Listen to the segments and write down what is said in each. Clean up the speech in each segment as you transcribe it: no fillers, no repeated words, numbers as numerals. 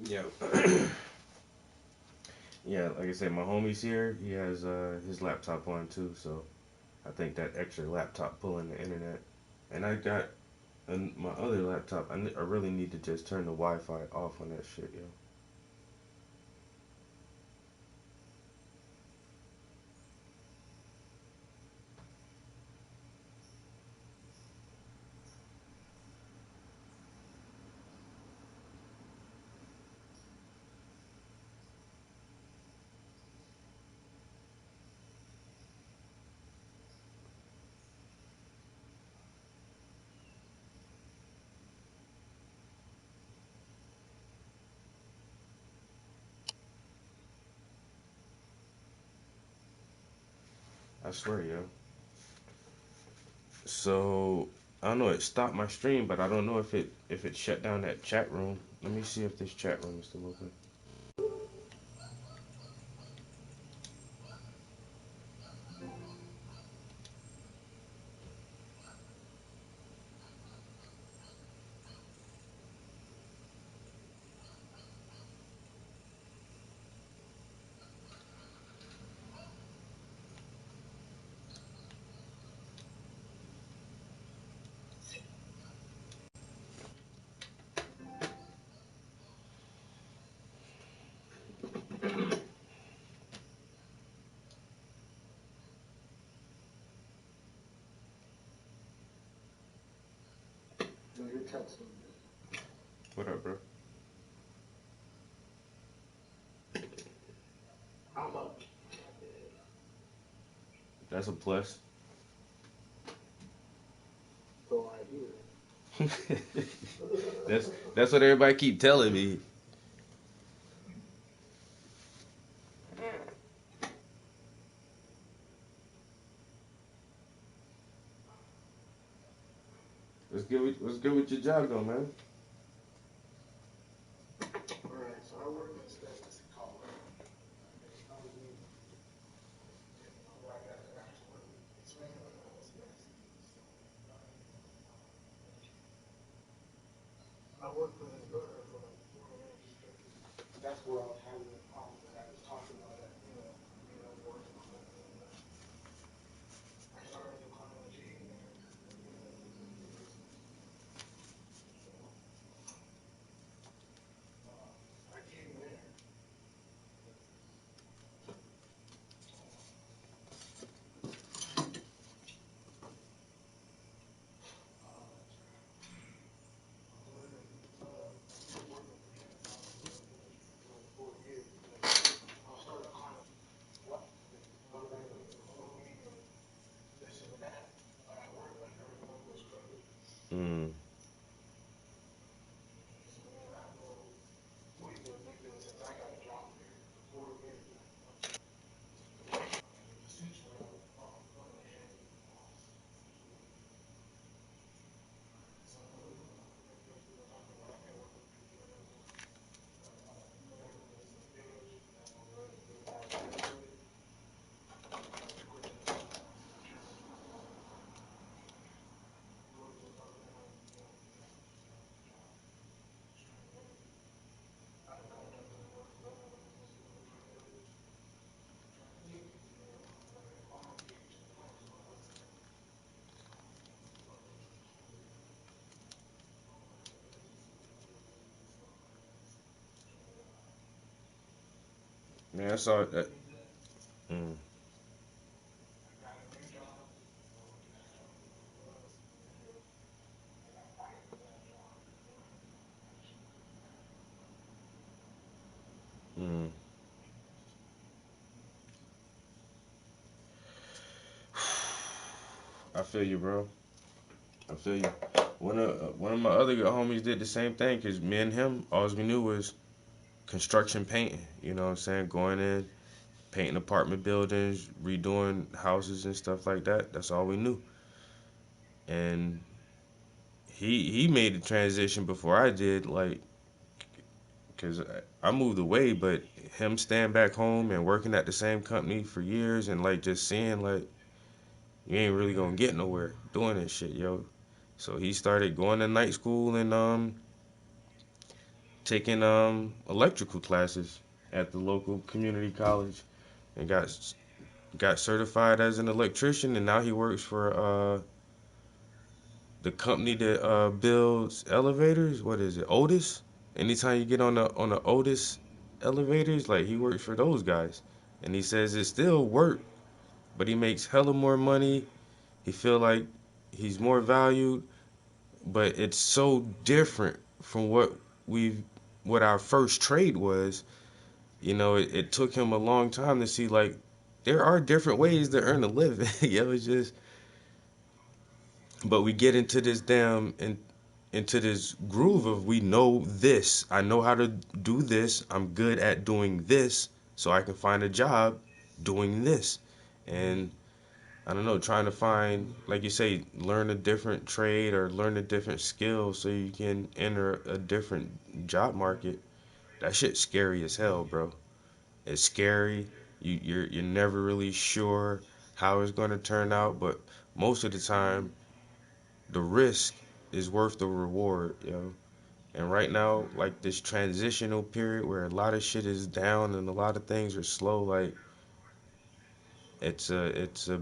Yeah. Yeah, like I said, my homie's here. He has his laptop on too, so I think that extra laptop pulling the internet. And I got my other laptop. I really need to just turn the Wi-Fi off on that shit, yo. I swear, yo. So I don't know. It stopped my stream, but I don't know if it shut down that chat room. Let me see if this chat room is still open. What up, bro? That's a plus. That's what everybody keep telling me. What's good with your job though, man? Mm. Man, I saw that. Mm. Mm. I feel you, bro. I feel you. One of my other good homies did the same thing because me and him, all we knew was construction painting. You know what I'm saying? Going in, painting apartment buildings, redoing houses and stuff like that. That's all we knew. And he made the transition before I did, like, because I moved away, but him staying back home and working at the same company for years and like just seeing like you ain't really gonna get nowhere doing this shit, yo. So he started going to night school and taking electrical classes at the local community college and got certified as an electrician, and now he works for the company that builds elevators. What is it, Otis? Anytime you get on the Otis elevators, like he works for those guys, and he says it's still work, but he makes hella more money. He feel like he's more valued, but it's so different from we what our first trade was. You know, it took him a long time to see like there are different ways to earn a living. It's just, but we get into this into this groove of we know this. I know how to do this. I'm good at doing this, so I can find a job doing this. And I don't know, trying to find, like you say, learn a different trade or learn a different skill so you can enter a different job market. That shit's scary as hell, bro. It's scary. You're never really sure how it's going to turn out, but most of the time, the risk is worth the reward, yo. And right now, like this transitional period where a lot of shit is down and a lot of things are slow, like it's a it's a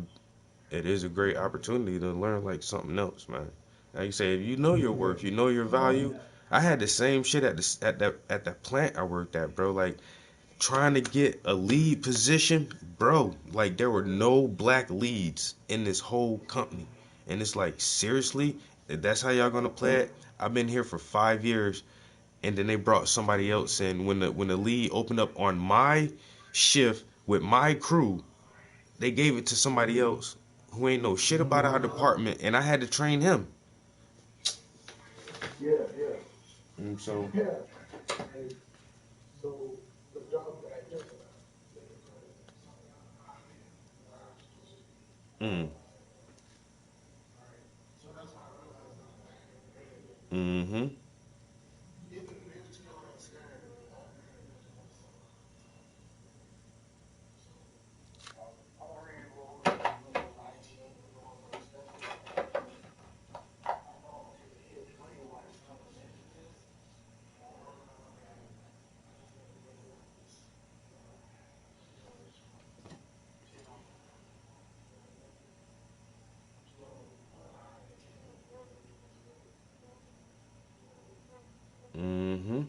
it is a great opportunity to learn like something else, man. Like you say, if you know your worth, you know your value. I had the same shit at the plant I worked at, bro. Like trying to get a lead position, bro. Like there were no black leads in this whole company, and it's like seriously, that's how y'all gonna play it? I've been here for 5 years, and then they brought somebody else in. When the lead opened up on my shift with my crew, they gave it to somebody else who ain't know shit about our department, and I had to train him. Yeah, yeah. And so, Yeah. And so the job that I took, mm, mm-hmm, mm-hmm,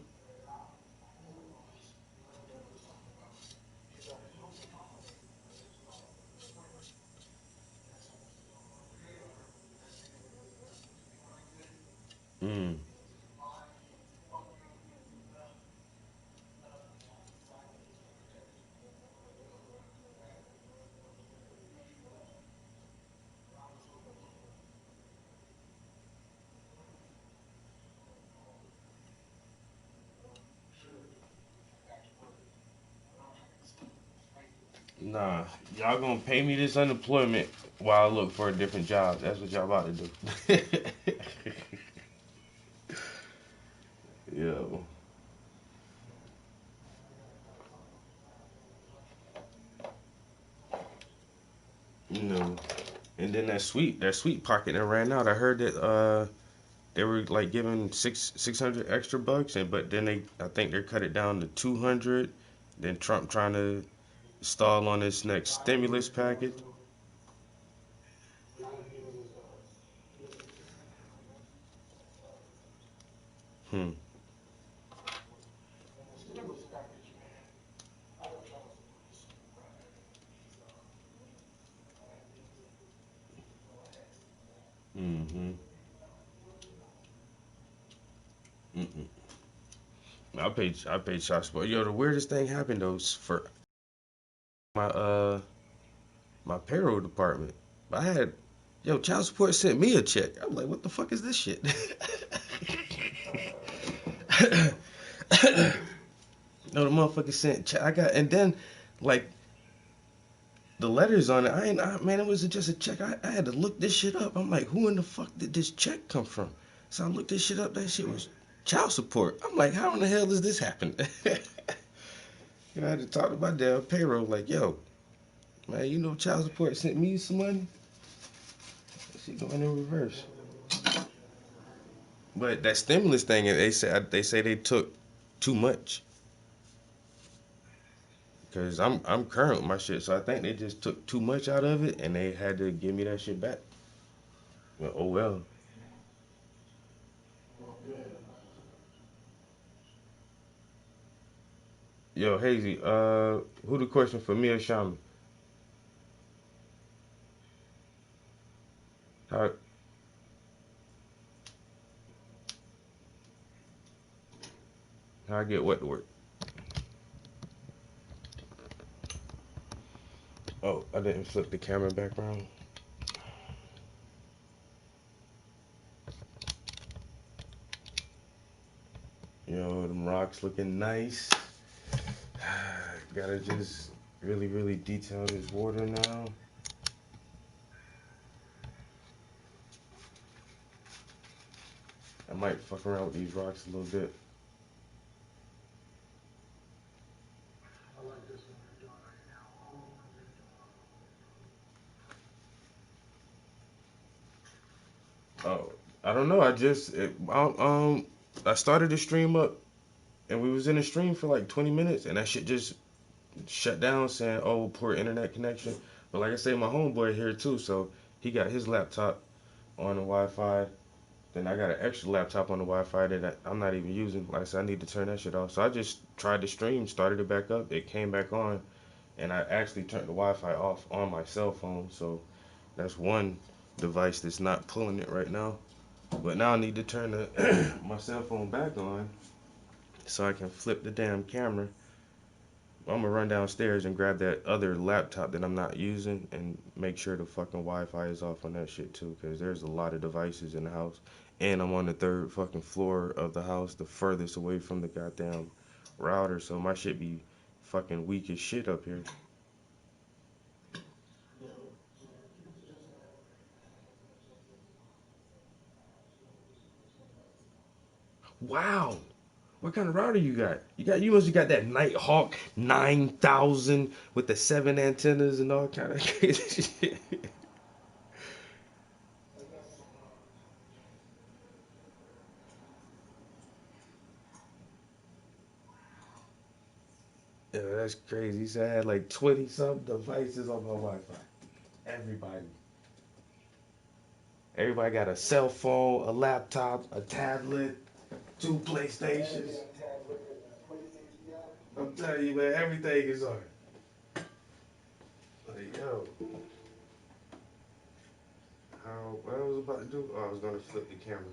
mm. Nah, y'all gonna pay me this unemployment while I look for a different job. That's what y'all about to do. Yo, you know. And then that sweet pocket that ran out. I heard that they were like giving 600 extra bucks, and but then I think they cut it down to 200. Then Trump trying to stall on this next stimulus package. Hmm. Mm-hmm. Mm-mm. I paid child support. Yo, the weirdest thing happened though for my my payroll department. I had child support sent me a check. I'm like, what the fuck is this shit? No, the motherfucker sent. I got, and then like the letters on it. Man, it was just a check. I had to look this shit up. I'm like, who in the fuck did this check come from? So I looked this shit up. That shit was child support. I'm like, how in the hell does this happen? I had to talk to my damn payroll. Like, yo, man, you know child support sent me some money. That shit going in reverse. But that stimulus thing, they say they took too much. Cause I'm current with my shit, so I think they just took too much out of it, and they had to give me that shit back. But oh well. Yo, Hazy, who the question for me or Shaman? How how I get what to work? Oh, I didn't flip the camera back around. Yo, them rocks looking nice. Gotta just really detail this water now. I might fuck around with these rocks a little bit. Oh, I don't know. I started the stream up, and we was in the stream for like 20 minutes, and that shit just shut down, saying, "Oh, poor internet connection." But like I say, my homeboy here too, so he got his laptop on the Wi-Fi. Then I got an extra laptop on the Wi-Fi that I'm not even using. Like I said, I need to turn that shit off. So I just tried the stream, started it back up. It came back on, and I actually turned the Wi-Fi off on my cell phone. So that's one device that's not pulling it right now. But now I need to turn my cell phone back on so I can flip the damn camera. I'm gonna run downstairs and grab that other laptop that I'm not using and make sure the fucking Wi-Fi is off on that shit too, cause there's a lot of devices in the house, and I'm on the third fucking floor of the house, the furthest away from the goddamn router, so my shit be fucking weak as shit up here. Wow. What kind of router you got? You must have got that Nighthawk 9000 with the 7 antennas and all kind of crazy shit. Yeah, that's crazy. He said I had like 20 some devices on my Wi-Fi. Everybody. Everybody got a cell phone, a laptop, a tablet, 2 PlayStations. I'm telling you, man, everything is on. Like, yo, what I was about to do? Oh, I was gonna flip the camera.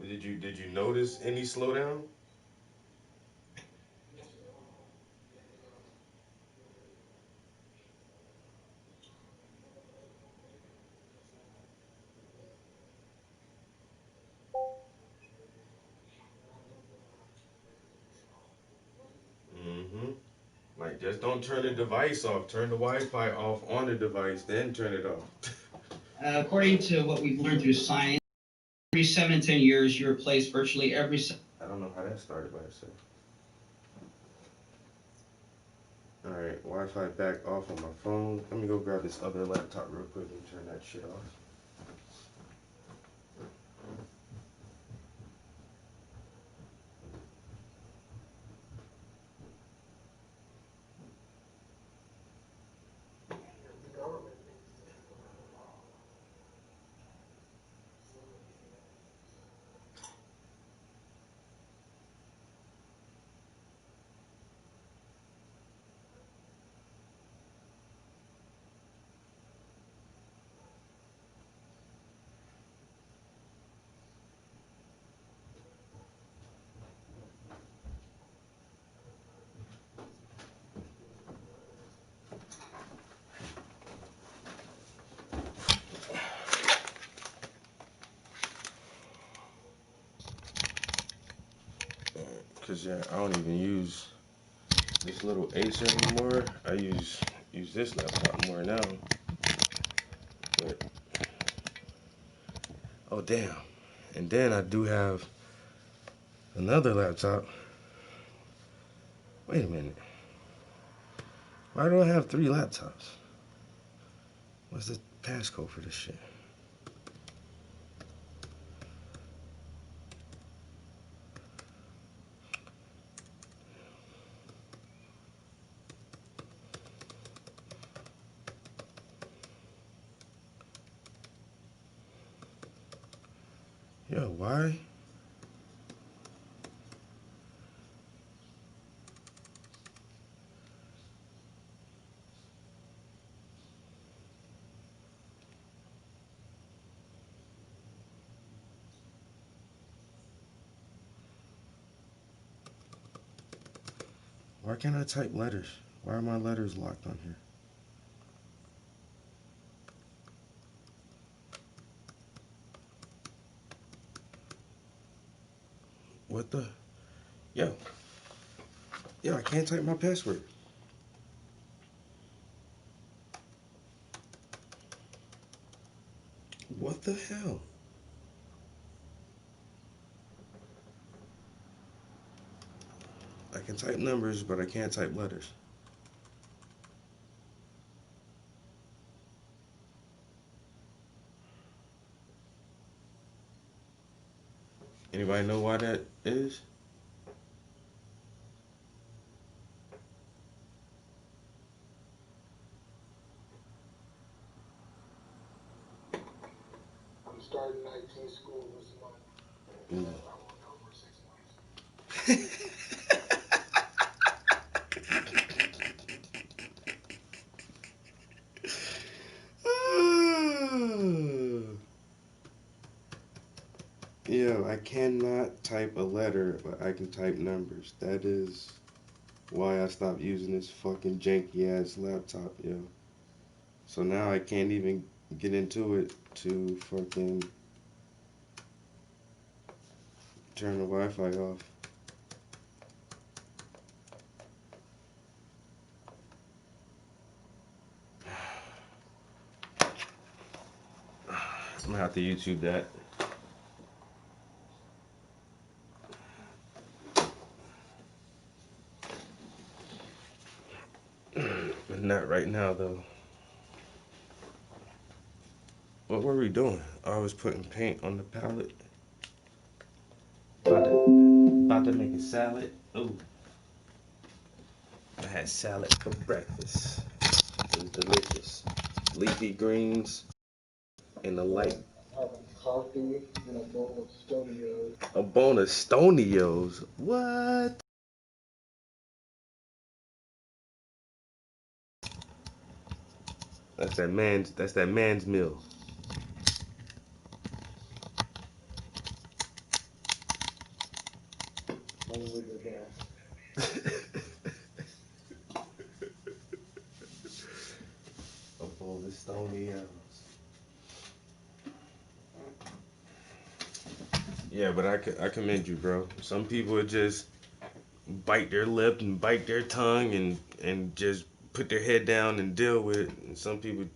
Did you notice any slowdown? Mm-hmm. Like, just don't turn the device off. Turn the Wi-Fi off on the device, then turn it off. According to what we've learned through science, every 7 to 10 years, you replace virtually every. I don't know how that started by itself. All right, Wi-Fi back off on my phone. Let me go grab this other laptop real quick and turn that shit off. Cause yeah, I don't even use this little Acer anymore. I use this laptop more now. But oh damn. And then I do have another laptop. Wait a minute. Why do I have 3 laptops? passcode for this shit. Yo, why? Why can't I type letters? Why are my letters locked on here? What the? Yo. Yo, I can't type my password. What the hell? I can type numbers, but I can't type letters. Anybody know why that is? I'm starting 19 school this month. Mm. I won't know for 6 months. Yo, I cannot type a letter, but I can type numbers. That is why I stopped using this fucking janky ass laptop, yo. So now I can't even get into it to fucking turn the Wi-Fi off. I'm gonna have to YouTube that. But not right now, though. What were we doing? I was putting paint on the palette. About to make a salad. Ooh. I had salad for breakfast. It was delicious. Leafy greens and the light. Having coffee and a bowl of Stonio. A bone of Stonios. What? That's that man's meal. Only the gas. A bowl of Stonios. Yeah, but I commend you, bro. Some people would just bite their lip and bite their tongue and just put their head down and deal with it. And some people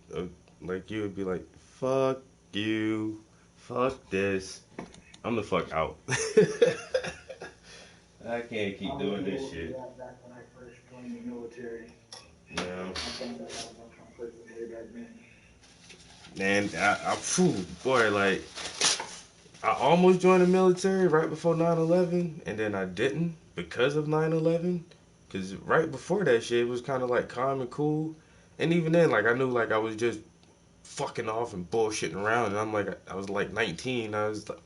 like you would be like, fuck you, fuck this. I'm the fuck out. I can't keep doing this shit. Back when I first joined the military. Yeah. I found out how much I put way back then. And phew, boy, like, I almost joined the military right before 9/11, and then I didn't because of 9/11. Because right before that shit, it was kind of like calm and cool. And even then, like, I knew, like, I was just fucking off and bullshitting around. And I'm like, I was like 19. I was like,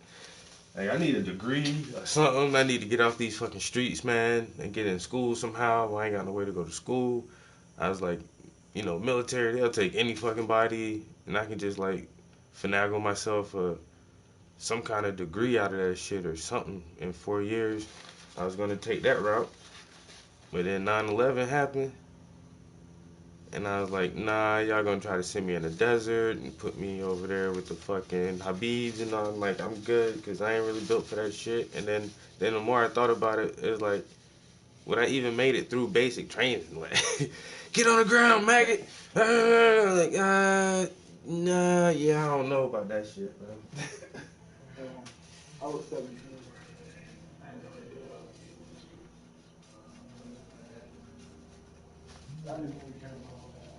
I need a degree or something. I need to get off these fucking streets, man, and get in school somehow. I ain't got no way to go to school. I was like, you know, military, they'll take any fucking body, and I can just, like, finagle myself some kind of degree out of that shit or something in 4 years. I was gonna take that route, but then 9/11 happened, and I was like, nah, y'all gonna try to send me in the desert and put me over there with the fucking Habibs, and I'm like, I'm good, because I ain't really built for that shit. And then the more I thought about it, it was like, would I even made it through basic training? Like, get on the ground, maggot. Like, nah, yeah, I don't know about that shit, bro. I was 17. I didn't really care about all that.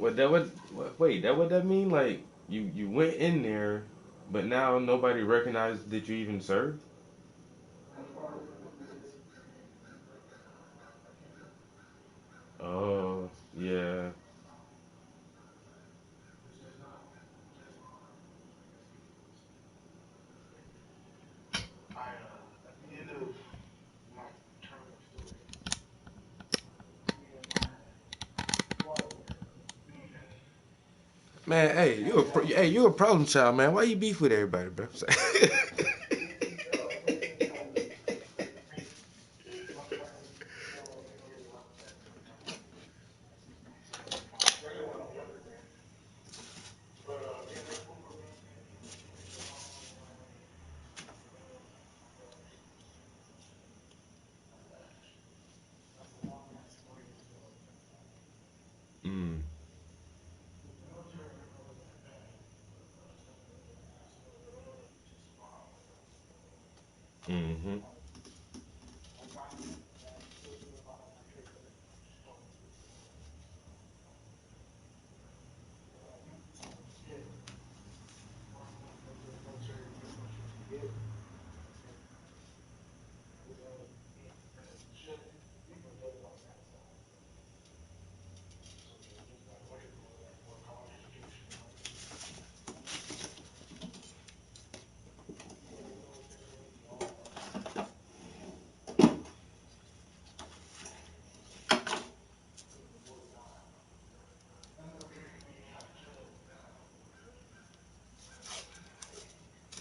Wait, that what that mean? Like you went in there, but now nobody recognized that you even served. Oh yeah. Man, hey, you a problem child, man. Why you beef with everybody, bro? mm, mm-hmm.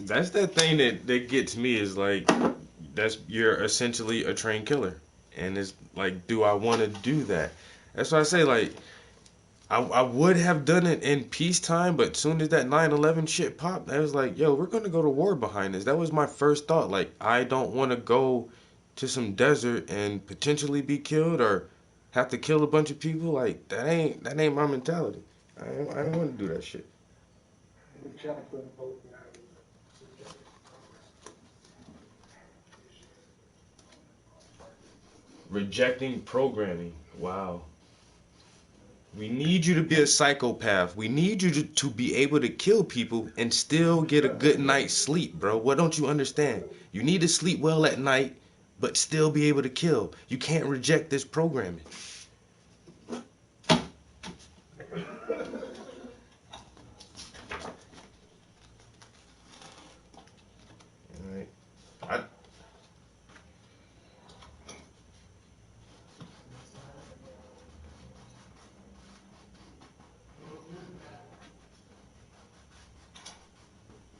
That's that thing that gets me is like that's you're essentially a trained killer, and it's like, do I want to do that? That's why I say like I would have done it in peacetime, but soon as that 9/11 shit popped, I was like, yo, we're gonna go to war behind this. That was my first thought. Like, I don't want to go to some desert and potentially be killed or have to kill a bunch of people. Like, that ain't my mentality. I don't want to do that shit. Rejecting programming. Wow. We need you to be a psychopath. We need you to be able to kill people and still get a good night's sleep, bro. What don't you understand? You need to sleep well at night, but still be able to kill. You can't reject this programming. All right. I,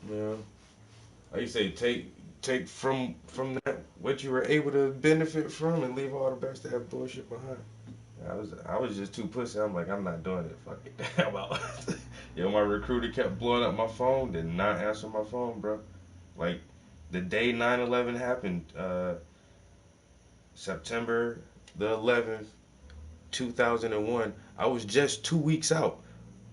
yeah. Like you say, take from that what you were able to benefit from and leave all the best that bullshit behind. I was just too pussy. I'm like, I'm not doing it. Fuck it. I'm out. Yo, my recruiter kept blowing up my phone, did not answer my phone, bro. Like the day 9/11 happened, September the 11th, 2001. I was just 2 weeks out.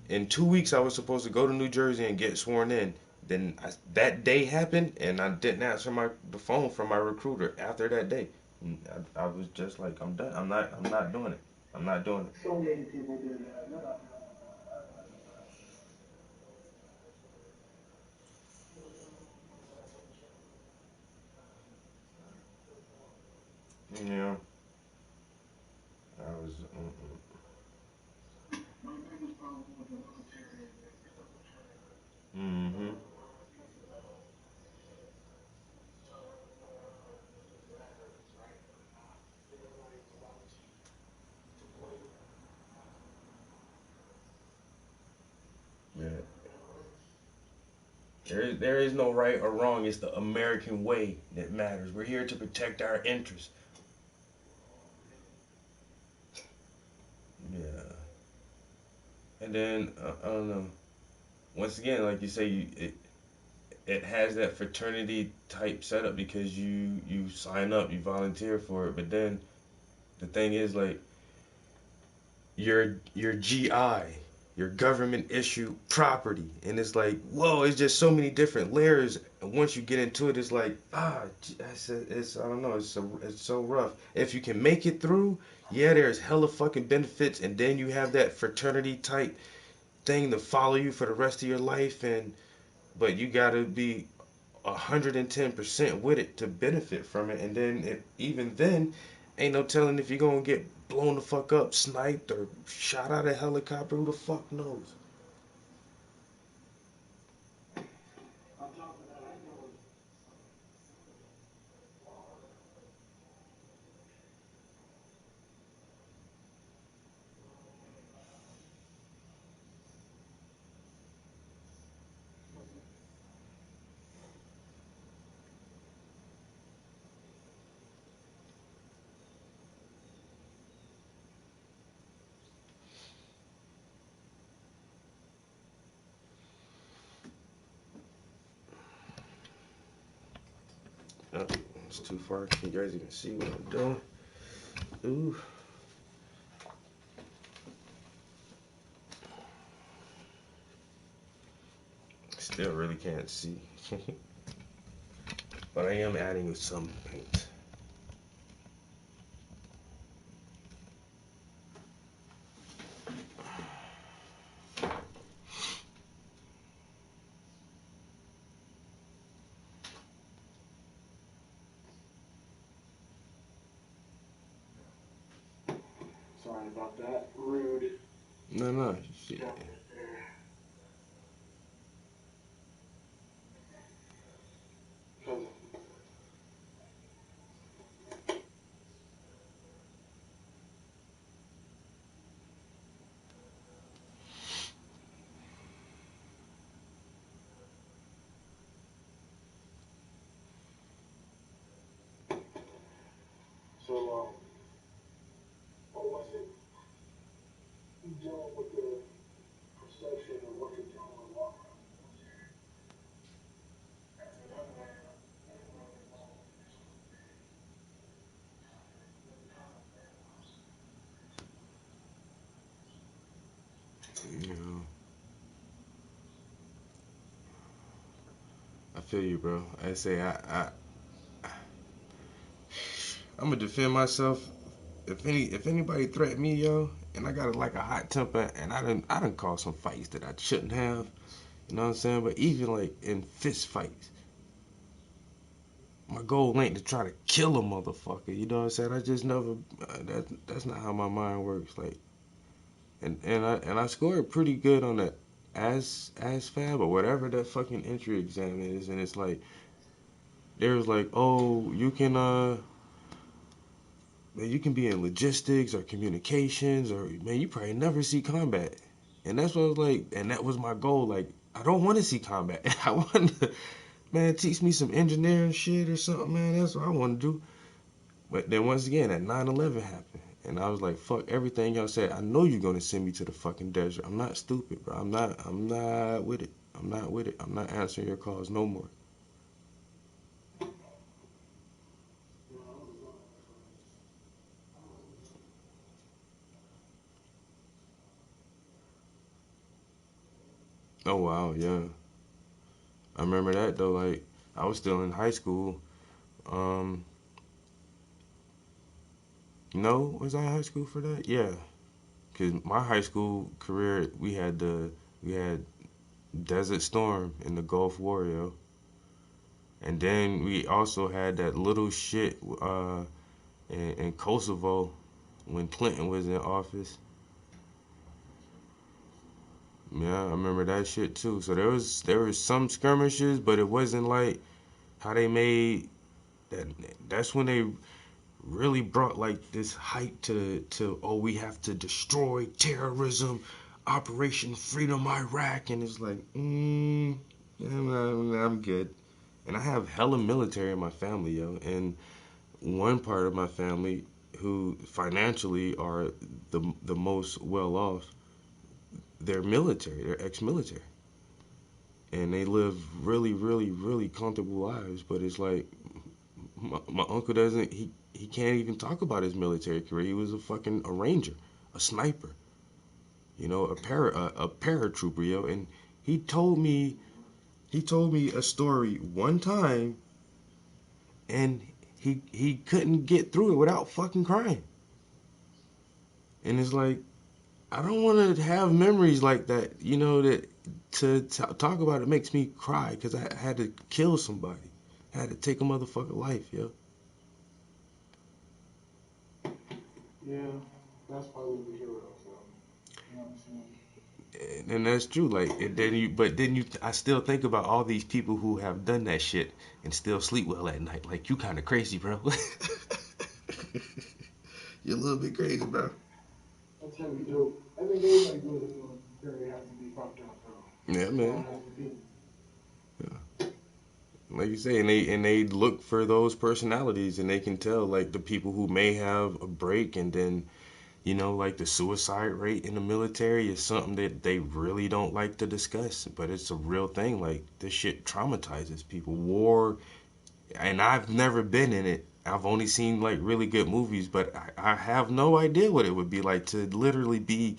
In 2 weeks, I was supposed to go to New Jersey and get sworn in. Then that day happened, and I didn't answer the phone from my recruiter after that day. I was just like, I'm done. I'm not doing it. I'm not doing it. So many people do that. Yeah, I was. Mm-hmm. Yeah. There is no right or wrong. It's the American way that matters. We're here to protect our interests. Yeah. And then I don't know. Once again, like you say, it has that fraternity type setup because you sign up, you volunteer for it. But then the thing is like your GI, your government issue property. And it's like, whoa, it's just so many different layers. And once you get into it, it's like, it's I don't know, it's so rough. If you can make it through, yeah, there's hella fucking benefits, and then you have that fraternity type thing to follow you for the rest of your life, and but you gotta be 110% with it to benefit from it. And then even then, ain't no telling if you're gonna get blown the fuck up, sniped, or shot out of a helicopter. Who the fuck knows? On top of that, I know. Oh, it's too far. You guys even see what I'm doing? Ooh. Still really can't see. But I am adding some paint. Sorry about that. Rude. No. Shit. Jumped it there. So, what was it? You dealing with the perception of what you're doing with walking around the military? As a young man, getting really involved in this sort of thing, really kind of bad You know, I feel you, bro. I say I'm gonna defend myself. If anybody threaten me, yo, and I got like a hot temper, and I done caused some fights that I shouldn't have. You know what I'm saying? But even like in fist fights, my goal ain't to try to kill a motherfucker. You know what I'm saying? I just never. That's not how my mind works. Like, and I scored pretty good on that ASVAB or whatever that fucking entry exam is, and it's like there was like, oh, man, you can be in logistics or communications, or man, you probably never see combat. And that's what I was like, and that was my goal. Like, I don't want to see combat. I want to, man, teach me some engineering shit or something, man. That's what I want to do. But then once again, that 9/11 happened. And I was like, fuck everything y'all said. I know you're gonna send me to the fucking desert. I'm not stupid, bro. I'm not with it. I'm not with it. I'm not answering your calls no more. Oh wow, yeah. I remember that though, like I was still in high school. Um no, was I in high school for that? Yeah. Cause my high school career we had Desert Storm in the Gulf War, yo. And then we also had that little shit in Kosovo when Clinton was in office. Yeah, I remember that shit too. So there was some skirmishes, but it wasn't like how they made that. That's when they really brought like this hype to oh, we have to destroy terrorism, Operation Freedom Iraq, and it's like yeah, I'm good. And I have hella military in my family, yo, and one part of my family who financially are the most well off, they're military, they're ex-military, and they live really, really, really comfortable lives. But it's like my uncle doesn't. He can't even talk about his military career. He was a fucking a ranger, a sniper. you know, a paratrooper, yo, and he told me a story one time, and he couldn't get through it without fucking crying. And it's like, I don't want to have memories like that, you know, that to talk about it makes me cry because I had to kill somebody. I had to take a motherfucker life, yo. Yeah, that's probably the hero, so, you know what I'm saying? And that's true. Like, and then you, I still think about all these people who have done that shit and still sleep well at night. Like, you kind of crazy, bro. You're a little bit crazy, bro. That's heavy dope. I think everybody goes through a period have to be fucked up, though. Yeah, It all man. has to be. Like you say, and they look for those personalities, and they can tell like the people who may have a break, and then you know, like the suicide rate in the military is something that they really don't like to discuss, but it's a real thing. Like, this shit traumatizes people. War, and I've never been in it. I've only seen like really good movies, but I have no idea what it would be like to literally be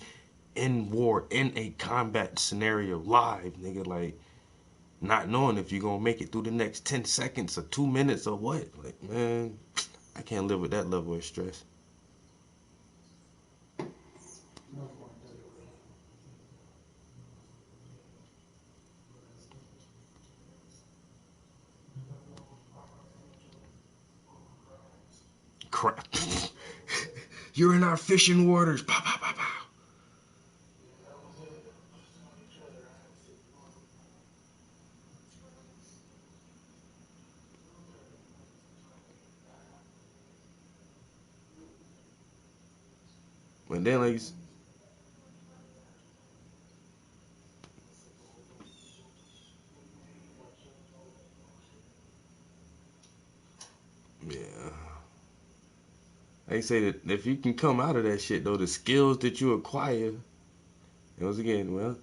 in war, in a combat scenario, live, nigga. Like, not knowing if you're gonna make it through the next 10 seconds or 2 minutes or what. Like, man, I can't live with that level of stress. No one does it really. Crap. You're in our fishing waters. Pow, pow, pow, pow. Yeah, that was it. Just on each other. I had to sit through it. And then, like, yeah. They say that if you can come out of that shit, though, the skills that you acquire, once again, well,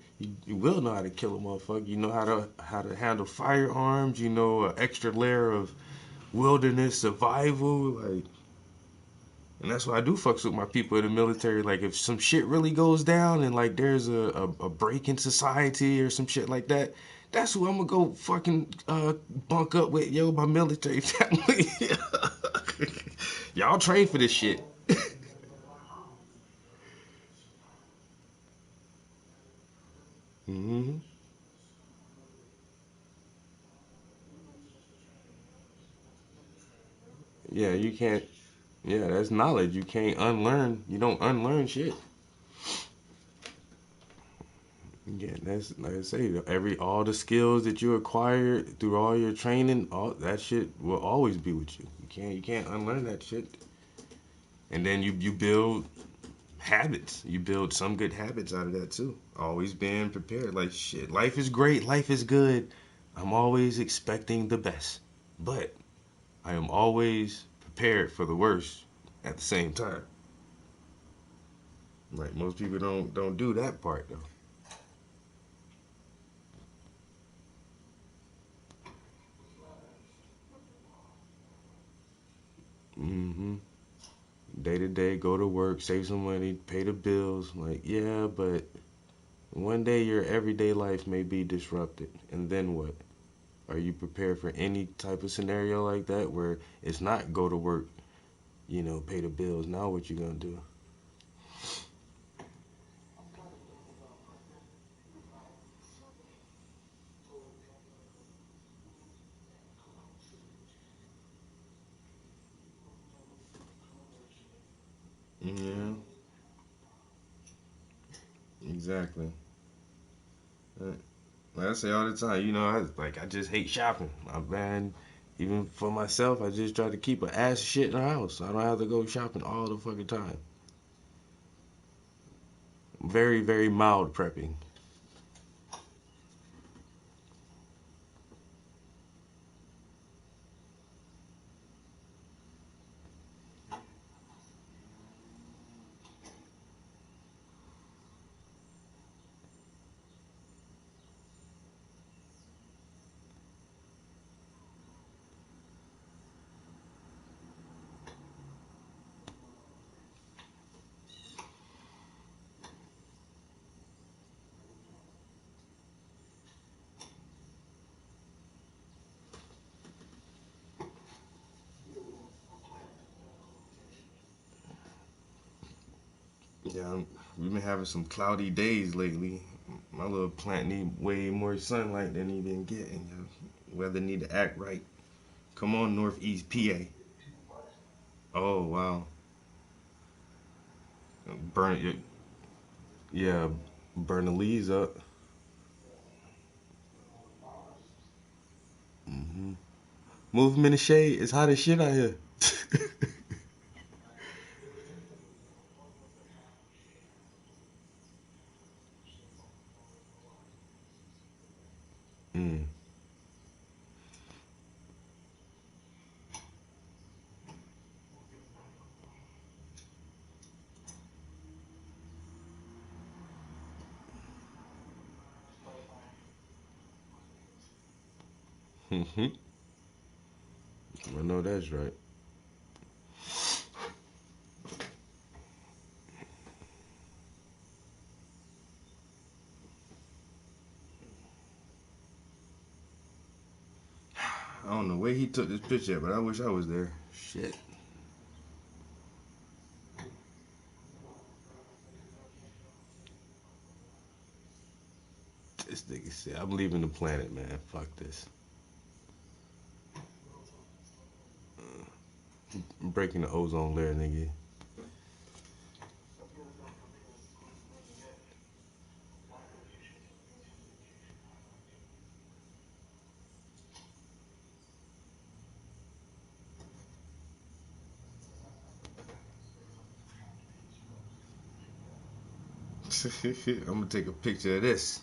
you will know how to kill a motherfucker. You know how to handle firearms. You know, an extra layer of wilderness survival. Like, and that's why I do fucks with my people in the military. Like, if some shit really goes down and like there's a break in society or some shit like that, that's who I'm gonna go fucking bunk up with, yo, my military family. Y'all train for this shit. hmm Yeah, you can't. Yeah, that's knowledge. You can't unlearn. You don't unlearn shit. Yeah, that's like I say. All the skills that you acquire through all your training, all that shit will always be with you. You can't unlearn that shit. And then you build habits. You build some good habits out of that too. Always being prepared. Like, shit, life is great. Life is good. I'm always expecting the best, but I am always prepared for the worst at the same time. Like, most people don't do that part though. hmm Day to day, go to work, save some money, pay the bills. Like, yeah, but one day your everyday life may be disrupted, and then what? Are you prepared for any type of scenario like that where it's not go to work, you know, pay the bills? Now what you gonna do? Yeah, exactly. Like I say all the time, you know, I just hate shopping. Man, even for myself, I just try to keep an ass of shit in the house. I don't have to go shopping all the fucking time. Very, very mild prepping. Yeah, we've been having some cloudy days lately. My little plant need way more sunlight than he been getting. Yo. Weather need to act right. Come on, Northeast PA. Oh wow, burn it. Yeah, burn the leaves up. Hmm. Move them in the shade. It's hot as shit out here. Mm. Hmm. I know that's right. I don't know where he took this picture, but I wish I was there. Shit. This nigga said, I'm leaving the planet, man. Fuck this. I'm breaking the ozone layer, nigga. I'm gonna take a picture of this.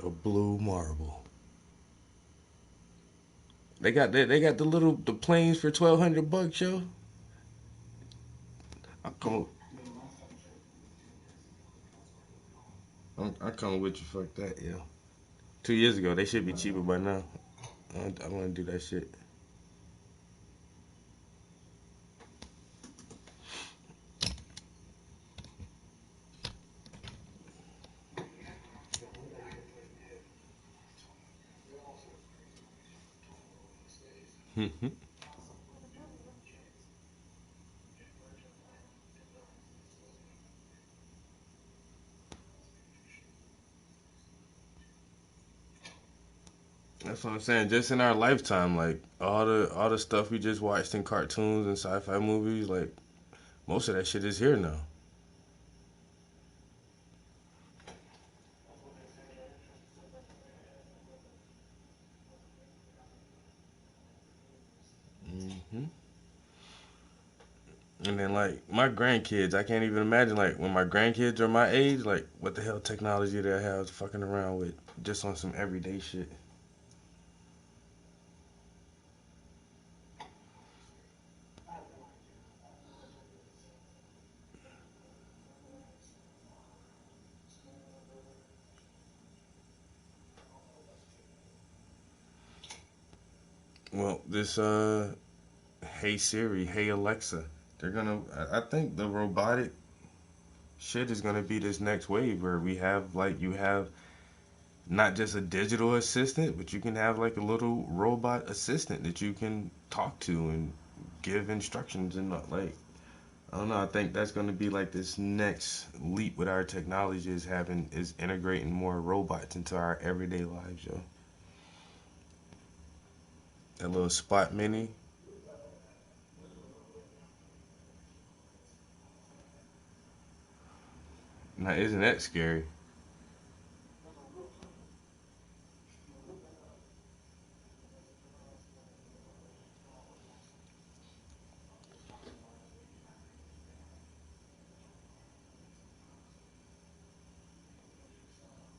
A blue marble. They got the planes for $1,200, yo. I come I'm coming with you. Fuck that, yo. 2 years ago, they should be cheaper by now. I want to do that shit. That's what I'm saying. Just in our lifetime, like all the stuff we just watched in cartoons and sci-fi movies, like most of that shit is here now. Hmm. And then like my grandkids, I can't even imagine like when my grandkids are my age, like what the hell technology they have fucking around with just on some everyday shit. Well, this Hey Siri, Hey Alexa, they're gonna. I think the robotic shit is gonna be this next wave where we have like you have not just a digital assistant, but you can have like a little robot assistant that you can talk to and give instructions and like I don't know. I think that's going to be like this next leap with our technology is integrating more robots into our everyday lives, yo. That little Spot Mini. Now, isn't that scary?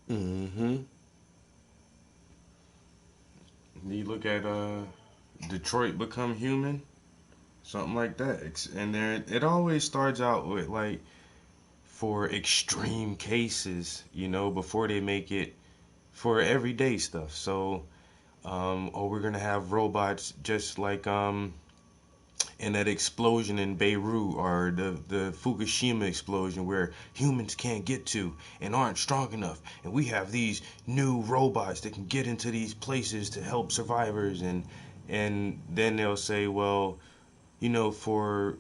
Mm-hmm. You look at Detroit Become Human, something like that, and there it always starts out with like for extreme cases, before they make it for everyday stuff. So, or we're gonna have robots just like in that explosion in Beirut or the Fukushima explosion where humans can't get to and aren't strong enough. And we have these new robots that can get into these places to help survivors and then they'll say, well, for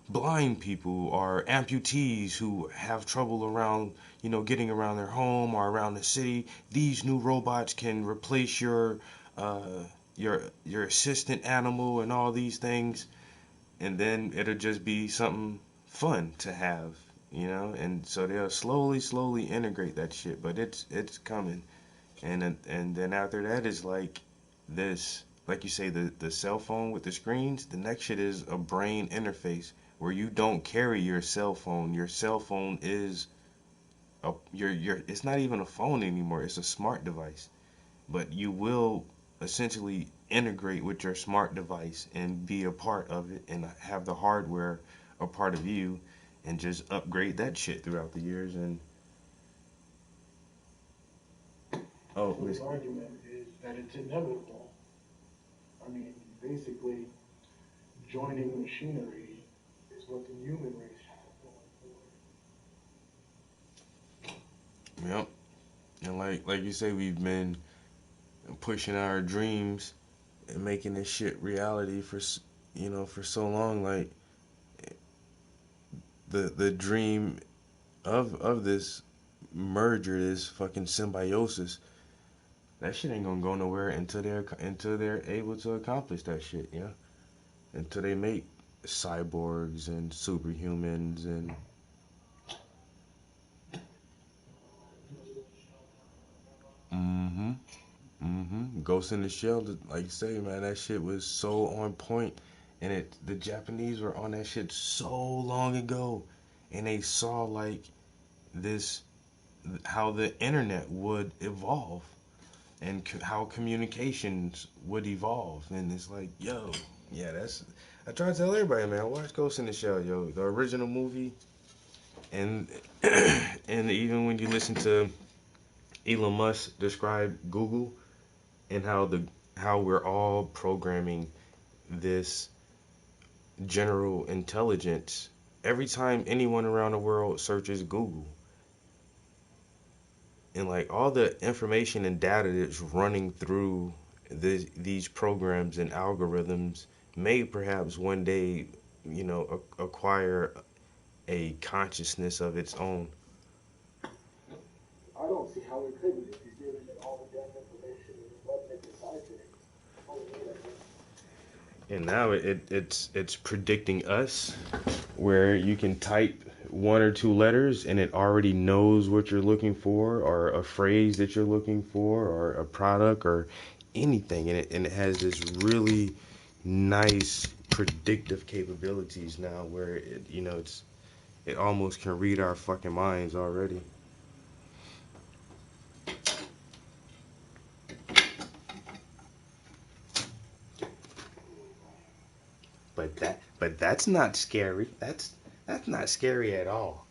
blind people or amputees who have trouble around, getting around their home or around the city. These new robots can replace uh, your assistant animal and all these things, and then it'll just be something fun to have, And so they'll slowly integrate that shit, but it's coming. And then after that is like this, like you say, the cell phone with the screens. The next shit is a brain interface where you don't carry your cell phone. Your cell phone is your it's not even a phone anymore. It's a smart device. But you will essentially integrate with your smart device and be a part of it and have the hardware a part of you and just upgrade that shit throughout the years. And oh, So his argument is that it's inevitable. I mean, basically, joining machinery is what the human race has going yep. And like you say, we've been pushing our dreams and making this shit reality for so long. Like the dream of this merger, this fucking symbiosis, that shit ain't gonna go nowhere until they're able to accomplish that shit, until they make cyborgs and superhumans and mm-hmm Ghost in the Shell. Like you say, man, that shit was so on point, and the Japanese were on that shit so long ago, and they saw like this how the internet would evolve and how communications would evolve. And it's like, yo, yeah, I try to tell everybody, man, watch Ghost in the Shell, yo, the original movie. And and even when you listen to Elon Musk describe Google and how we're all programming this general intelligence, every time anyone around the world searches Google, and like all the information and data that's running through these programs and algorithms may perhaps one day, acquire a consciousness of its own. for. I don't see how it couldn't if you're giving it all the damn information and letting it decide things. Oh, And now it's predicting us, where you can type one or two letters and it already knows what you're looking for, or a phrase that you're looking for, or a product, or anything. And it has this really nice predictive capabilities now, where it almost can read our fucking minds already. But that's not scary. That's not scary at all.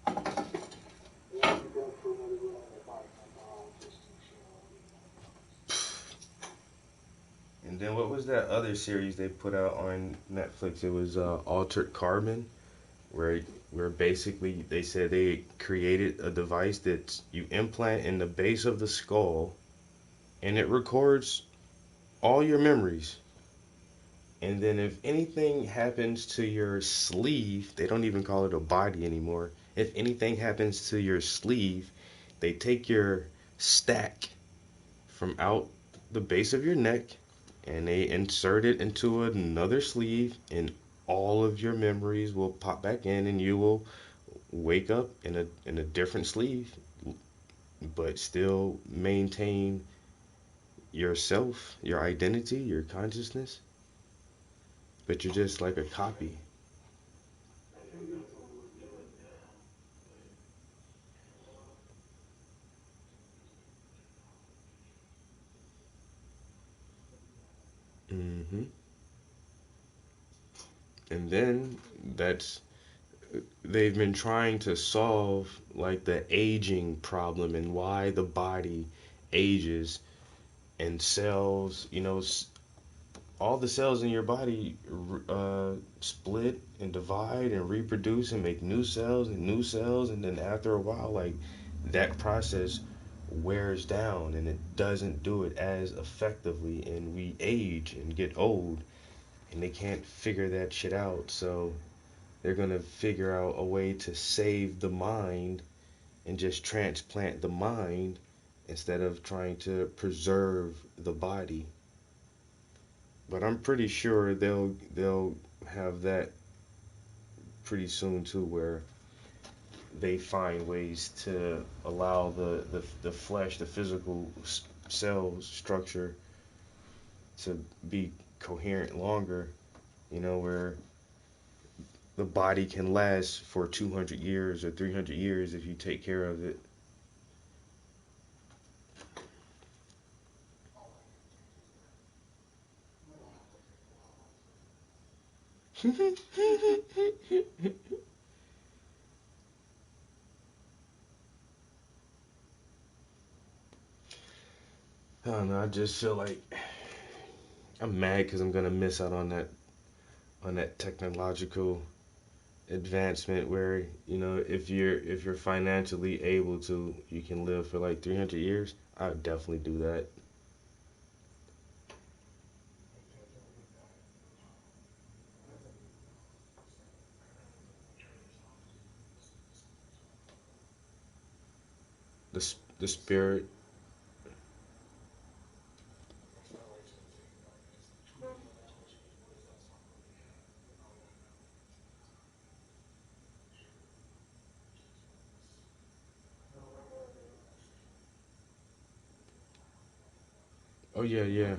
why don't you go for another run on the bike? Just to And then what was that other series they put out on Netflix? It was Altered Carbon, where where basically they said they created a device that you implant in the base of the skull, and it records all your memories. And then if anything happens to your sleeve, they don't even call it a body anymore. If anything happens to your sleeve, they take your stack from out the base of your neck and they insert it into another sleeve, and all of your memories will pop back in, and you will wake up in a different sleeve, but still maintain yourself, your identity, your consciousness, but you're just like a copy. hmm And then that's they've been trying to solve like the aging problem and why the body ages, and cells, all the cells in your body split and divide and reproduce and make new cells, and then after a while, like that process wears down and it doesn't do it as effectively, and we age and get old, and they can't figure that shit out. So they're gonna figure out a way to save the mind and just transplant the mind instead of trying to preserve the body. But I'm pretty sure they'll have that pretty soon too, where they find ways to allow the flesh, the physical cell structure to be coherent longer, where the body can last for 200 years or 300 years if you take care of it. I don't know. I just feel like I'm mad because I'm gonna miss out on that technological advancement where if you're financially able to, you can live for like 300 years. I would definitely do that. The spirit. Oh yeah, yeah.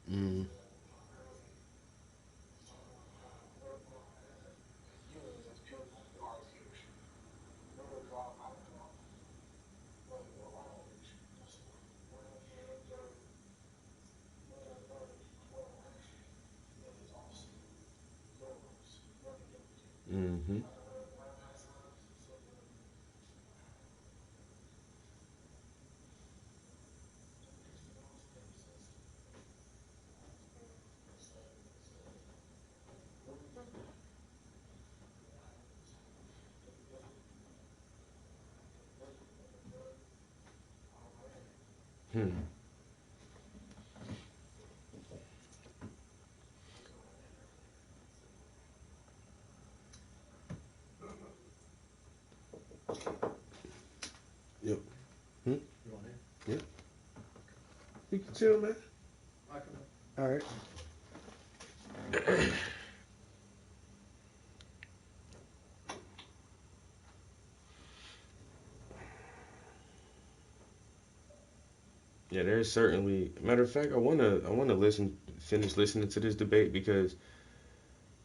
Mm. Mm-hmm. Hmm. Yep. Hmm? Yep. You can chill, man. All right. Yeah, there's certainly. Matter of fact, I wanna finish listening to this debate because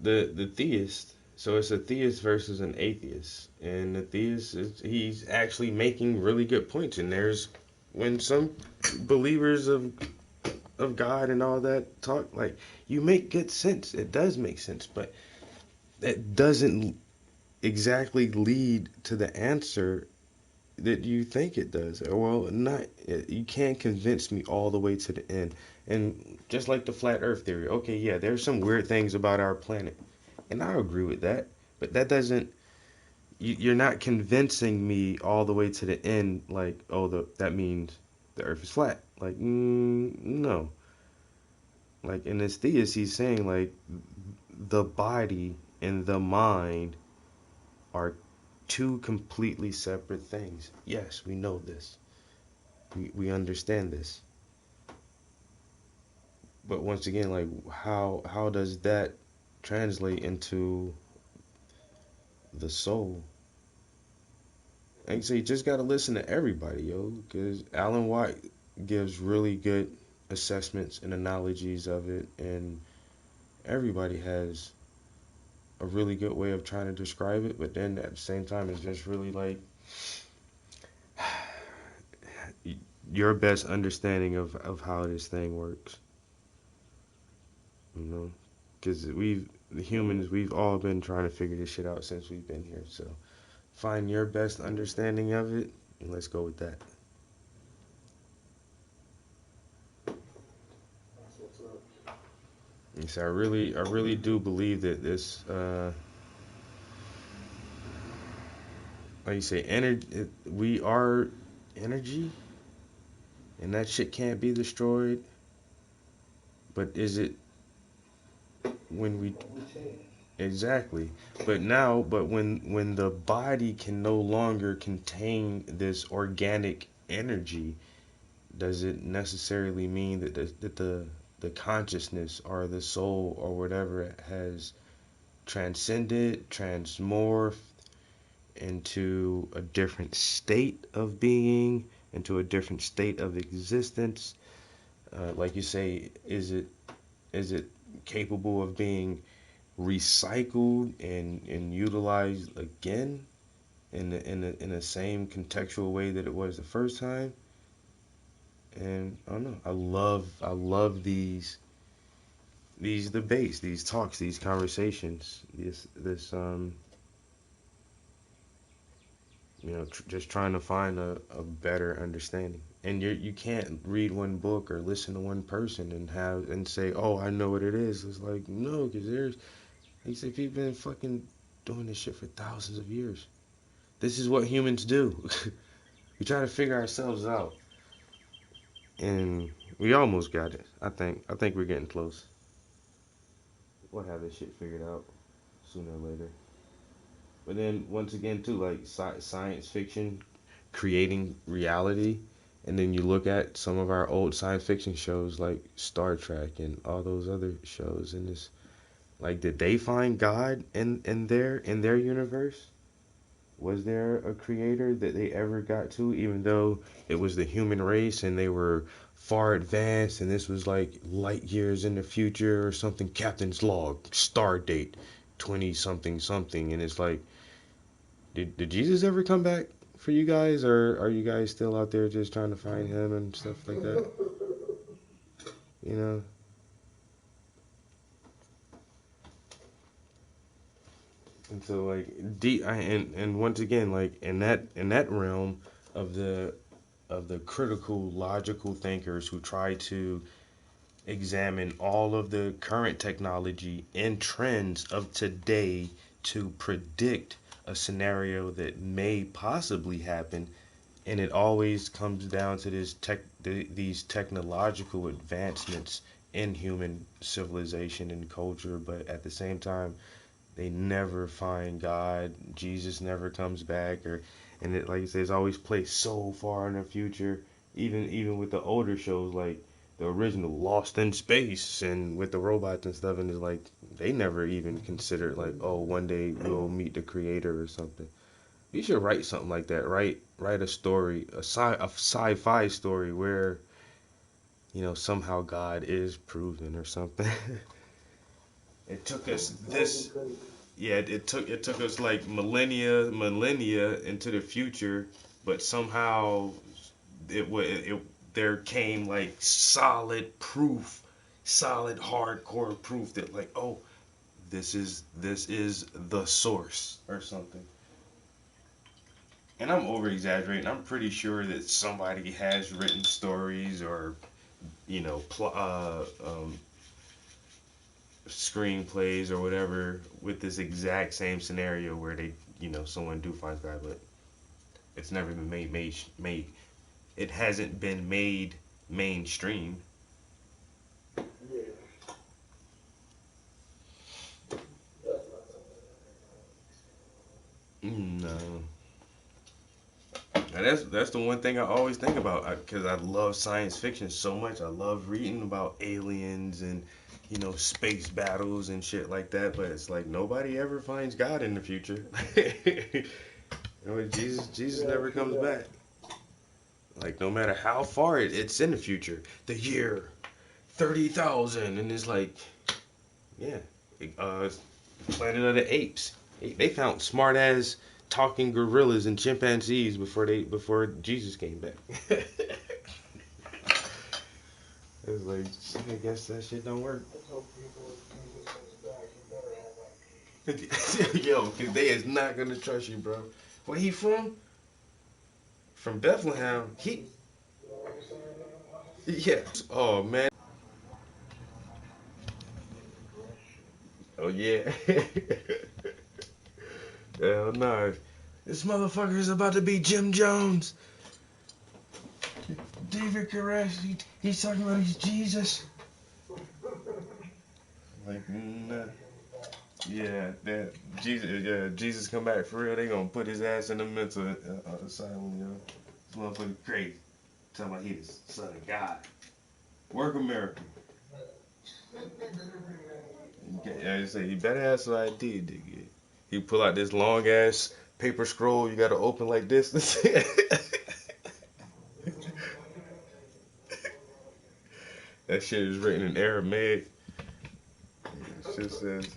the theist. So it's a theist versus an atheist, and the theist he's actually making really good points. And there's when some believers of God and all that talk, like, you make good sense. It does make sense, but that doesn't exactly lead to the answer that you think it does. Well, not you can't convince me all the way to the end. And just like the flat Earth theory, okay, yeah, there's some weird things about our planet, and I agree with that. But that doesn't. You're not convincing me all the way to the end. Like, oh, that means the Earth is flat. Like, no. Like in this theist, he's saying like the body and the mind are two completely separate things. Yes, we know this. We understand this. But once again, like how does that translate into the soul? And so you just gotta listen to everybody, yo, because Alan White gives really good assessments and analogies of it, and everybody has a really good way of trying to describe it. But then at the same time, it's just really like your best understanding of how this thing works, you know? Because the humans, we've all been trying to figure this shit out since we've been here. So find your best understanding of it, and let's go with that. That's what's up. And so I really do believe that this, like you say, energy. We are energy, and that shit can't be destroyed. But is it when we exactly? But when the body can no longer contain this organic energy, does it necessarily mean that the consciousness or the soul or whatever has transcended, transmorphed into a different state of being, into a different state of existence? Like you say, is it capable of being recycled and utilized again in the same contextual way that it was the first time? And I don't know. I love these debates, these talks, these conversations, this just trying to find a better understanding. And you can't read one book or listen to one person and say, oh, I know what it is. It's like, no, because there's, like you say, people been fucking doing this shit for thousands of years. This is what humans do. We try to figure ourselves out, and we almost got it. I think we're getting close. We'll have this shit figured out sooner or later. But then once again, too, like science fiction creating reality, and then you look at some of our old science fiction shows like Star Trek and all those other shows, and it's like, did they find God in their universe? Was there a creator that they ever got to, even though it was the human race and they were far advanced, and this was like light years in the future or something? Captain's log, star date, 20 something something, and it's like, did Jesus ever come back for you guys, or are you guys still out there just trying to find him and stuff like that? You know? And so like and once again, like in that realm of the critical logical thinkers who try to examine all of the current technology and trends of today to predict a scenario that may possibly happen, and it always comes down to these technological advancements in human civilization and culture, but at the same time they never find God. Jesus never comes back, and it, like you say, it's always placed so far in the future. Even with the older shows like the original Lost in Space and with the robots and stuff, and it's like they never even considered like, oh, one day we'll meet the creator or something. You should write something like that. Write a story, a sci-fi story where somehow God is proven or something. It took us this Yeah, it took us like millennia into the future, but somehow there came like solid proof, solid hardcore proof that, like, oh, this is the source or something. And I'm over exaggerating. I'm pretty sure that somebody has written stories or screenplays or whatever with this exact same scenario where someone do find God, but it's never been made. It hasn't been made mainstream. Yeah. That's not No. Now that's the one thing I always think about, because I love science fiction so much. I love reading about aliens and space battles and shit like that. But it's like nobody ever finds God in the future. Jesus never comes back. Like, no matter how far it's in the future, the year 30,000, and it's like, yeah, uh, Planet of the Apes. They found smart ass talking gorillas and chimpanzees before Jesus came back. It's like, I guess that shit don't work. let's hope people, if Jesus comes back, he better have ID. Yo, cause they is not gonna trust you, bro. Where he from? From Bethlehem. Yeah. Oh man. Oh yeah. Hell no. This motherfucker is about to be Jim Jones. David Koresh. He's talking about he's Jesus. Like, nah. Yeah, that Jesus. Yeah, Jesus come back for real. They gonna put his ass in the mental asylum, yo. This motherfucker crazy. Talking about he the son of God. Work a miracle. Yeah, I say he better have some ID, nigga. He pull out this long ass paper scroll. You gotta open like this. That shit is written in Aramaic. It just says.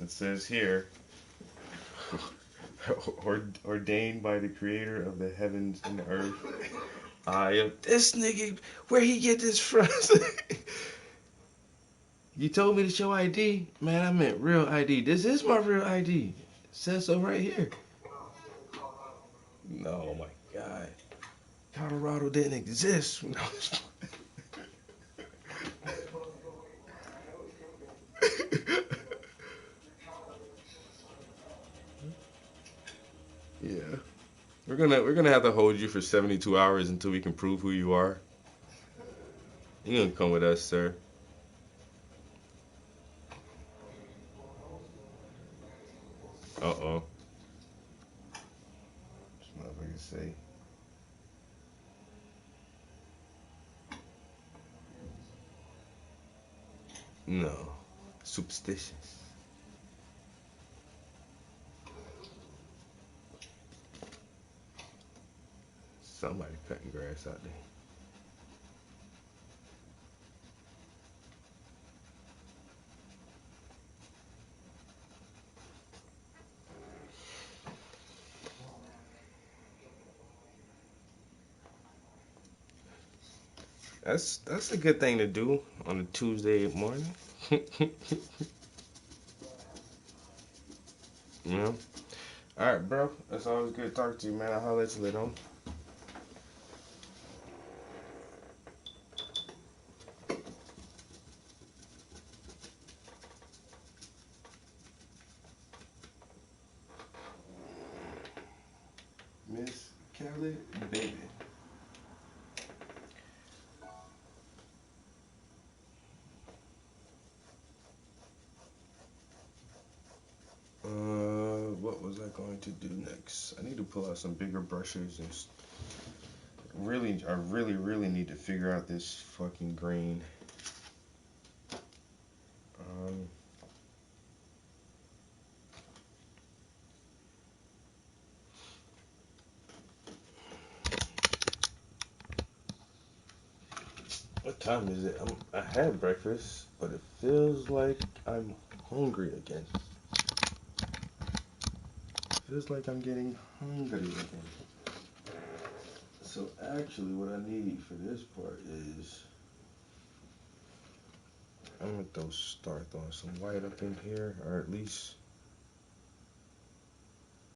It says here. Ordained by the creator of the heavens and the earth. I am this nigga. Where he get this from? You told me to show ID, man. I meant real ID. This is my real ID. It says so right here. No, oh my God. Colorado didn't exist. No. Yeah. We're gonna have to hold you for 72 hours until we can prove who you are. You gonna come with us, sir? Uh-oh. This motherfucker say. No. Superstitious. Somebody cutting grass out there. That's a good thing to do on a Tuesday morning. Yeah. All right, bro. It's always good talking to you, man. I'll holler at you later on. Miss Kelly, baby. What was I going to do next? I need to pull out some bigger brushes and I really need to figure out this fucking grain. Um, what time is it? I had breakfast, but it feels like I'm hungry again. Feels like I'm getting hungry again. So actually, what I need for this part is I'm gonna start throwing some white up in here, or at least